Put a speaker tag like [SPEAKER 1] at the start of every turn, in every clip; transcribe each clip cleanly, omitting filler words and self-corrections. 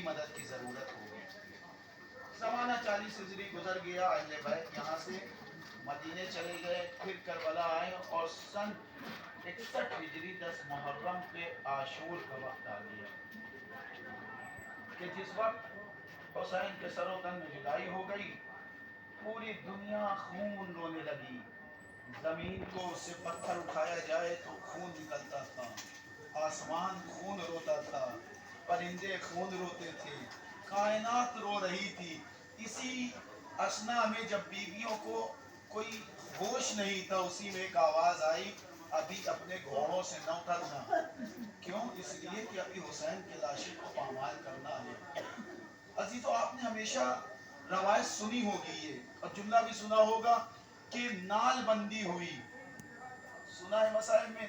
[SPEAKER 1] مدد کی ضرورت ہوگی۔ زمانہ 40 ہجری گزر گیا، اہل بیت یہاں سے مدینے چلے گئے، پھر کربلا آئے اور سن 61 ہجری 10 محرم پہ عاشور کا وقت آ گیا کہ جس وقت حسین کے سر و تن میں جدائی ہو گئی، پوری دنیا خون رونے لگی۔ زمین کو سے پتھر اٹھایا جائے تو خون نکلتا تھا، آسمان خون روتا تھا، پرندے خون روتے تھے، کائنات رو رہی تھی۔ اسی اسنا میں جب بیویوں کو کوئی ہوش نہیں تھا، اسی میں ایک آواز آئی، ابھی اپنے گھوڑوں سے نہ اترنا۔ کیوں؟ اس لیے کہ ابھی حسین کے لاشے کو پامال کرنا ہے۔ عزیزو، آپ نے ہمیشہ روایت سنی ہوگی یہ، اور جملہ بھی سنا ہوگا کہ نال بندی ہوئی۔ سنا ہے مسائل میں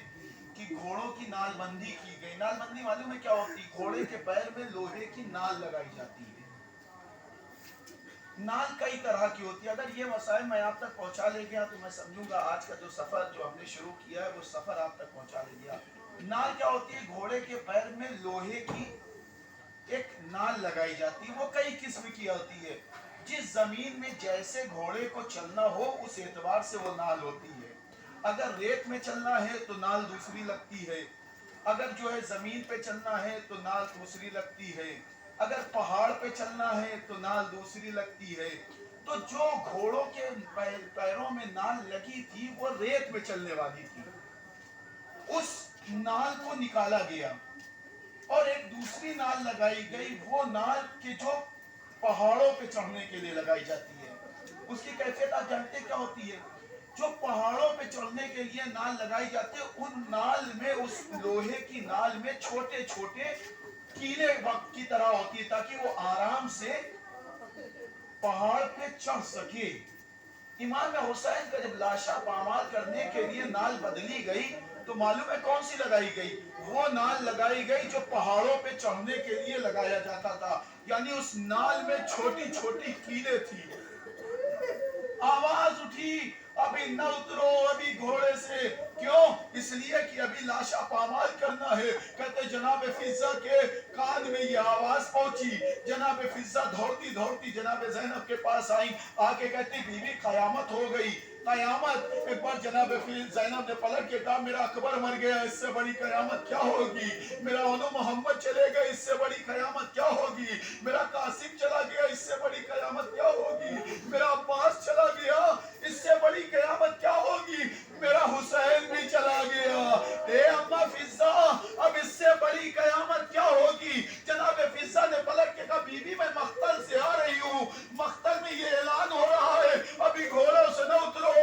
[SPEAKER 1] کہ گھوڑوں کی نال بندی کی گئی۔ نال بندی معلوم ہے کیا ہوتی؟ گھوڑے کے پیر میں لوہے کی نال لگائی جاتی ہے۔ نال کئی طرح کی ہوتی ہے۔ اگر یہ مسائل میں آپ تک پہنچا لے گیا تو میں سمجھوں گا آج کا جو سفر جو ہم نے شروع کیا ہے وہ سفر آپ تک پہنچا لے گیا۔ نال کیا ہوتی ہے؟ گھوڑے کے پیر میں لوہے کی ایک نال لگائی جاتی ہے۔ وہ کئی قسم کی ہوتی ہے، جس زمین میں جیسے گھوڑے کو چلنا ہو اس اعتبار سے وہ نال ہوتی ہے۔ اگر ریت میں چلنا ہے تو نال دوسری لگتی ہے، اگر جو ہے زمین پہ چلنا ہے تو نال دوسری لگتی ہے، اگر پہاڑ پہ چلنا ہے تو نال دوسری لگتی ہے۔ تو جو گھوڑوں کے پیروں میں نال لگی تھی وہ ریت میں چلنے والی تھی، اس نال کو نکالا گیا اور ایک دوسری نال لگائی گئی، وہ نال کے جو پہاڑوں پہ چڑھنے کے لیے لگائی جاتی ہے۔ اس کی کیفیت آپ جانتے کیا ہوتی ہے؟ جو پہاڑوں پہ چڑھنے کے لیے نال لگائی جاتی ہے، ان نال میں، اس لوہے کی نال میں چھوٹے چھوٹے کیلے وقت کی طرح ہوتی ہے تاکہ وہ آرام سے پہاڑ پہ چڑھ سکے۔ امام حسین کا جب لاشا پامال کرنے کے لیے نال بدلی گئی تو معلوم ہے کون سی لگائی گئی؟ وہ نال لگائی گئی جو پہاڑوں پہ چڑھنے کے لیے لگایا جاتا تھا، یعنی اس نال میں چھوٹی چھوٹی کیلیں تھی۔ آواز اٹھی، ابھی نہ اترو ابھی گھوڑے سے۔ کیوں؟ اس لیے کہ ابھی لاشا پامال کرنا ہے۔ کہتے جناب فضہ کے کان میں یہ آواز پہنچی، جناب فضہ دھوڑتی دھوڑتی جناب زینب کے پاس آئیں، آ کے کہتی بی بی قیامت ہو گئی، قیامت۔ ایک بار جناب زینب نے پلٹ کے کہا میرا اکبر مر گیا، اس سے بڑی قیامت کیا ہوگی؟ میرا اولو محمد چلے گئے، اس سے بڑی قیامت کیا ہوگی؟ میرا قاسم چلا گیا، اس سے بڑی قیامت کیا ہوگی؟ میرا عباس چلا گیا، اس سے بڑی قیامت کیا ہوگی؟ میرا حسین بھی چلا گیا، اے اماں فضہ اب اس سے بڑی قیامت کیا ہوگی؟ جناب فضہ نے پلٹ کے کہا بی بی میں مقتل سے آ رہی ہوں، مقتل میں یہ اعلان ہو رہا ہے ابھی گھوڑوں سے نہ اترو،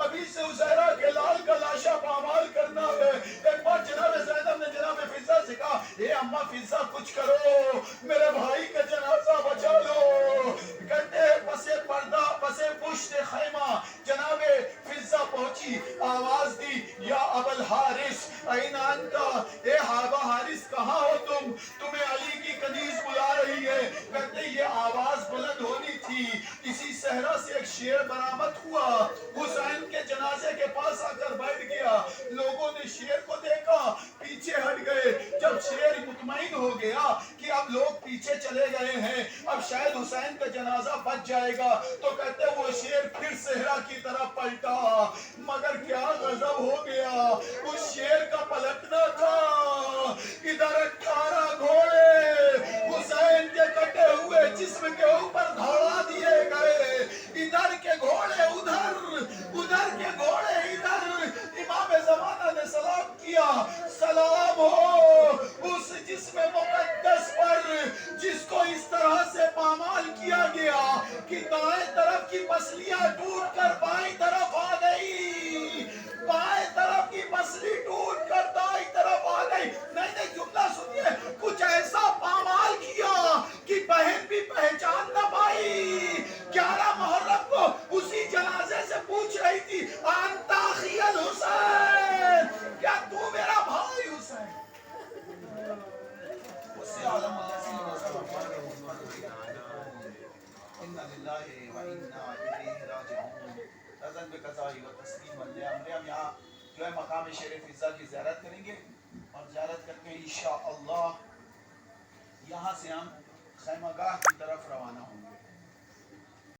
[SPEAKER 1] ابھی سے عزیرہ کے لال کا لاشا پامال کرنا ہے۔ ایک بار جناب زینب نے جناب فضہ سے کہا اے اماں فضہ کچھ کرو، میرے بھائی کا جنازہ بچا لو۔ کہتے ہیں پسے پردہ پسے پشت خیمہ جناب فضہ پہنچی، آواز دی یا ابا الحارث این انتا، اے ابا حارث کہاں ہو تم؟ تمہیں علی کی کنیز بلا رہی ہے۔ کہتے یہ آواز بلند ہونی تھی، اسی صحرا سے ایک شیر برآمد ہوا، حسین کے جنازے کے پاس آ کر بیٹھ گیا۔ لوگوں نے شیر کو دیکھا، پیچھے ہٹ گئے۔ جب شیر مطمئن ہو گیا کہ اب لوگ پیچھے چلے گئے ہیں، اب شاید حسین کا جنازہ بچ جائے گا، تو کہتے وہ شیر پھر صحرا کی طرف پلٹا، مگر کیا غضب ہو گیا اس شیر کا پلٹنا تھا۔ ادھر 18 گھوڑے حسین کے کٹے ہوئے جسم کے اوپر دوڑا دیے گئے، ادھر کے گھوڑے ادھر، ادھر کے گھوڑے ادھر۔ امام زمانہ نے سلام کیا، سلام ہو اس جسم مقدس پر جس کو اس طرح سے پامال کیا گیا کہ دائیں طرف کی پسلیاں ٹوٹ کر بائیں طرف آ گئی، بائیں طرف کی پسلی ٹوٹ کر دائیں طرف آ گئی۔ نہیں جملہ سنیے، کچھ ایسا پامال کیا کہ بہن بھی پہچان نہ پائی۔ 11 محرم کو اسی جنازے سے پوچھ رہی تھی انتا اخی الحسین، کیا تو میرا بھائی حسین؟ اس سے عالم الذی نزل انا للہ و انا الیہ راجعون۔ رضا بقضاء و تسلیما لامر۔ ہم یہاں جو ہے مقام شیر فضہ کی زیارت کریں گے، اور زیارت کر کے انشاءاللہ یہاں سے ہم خیمہ گاہ کی طرف روانہ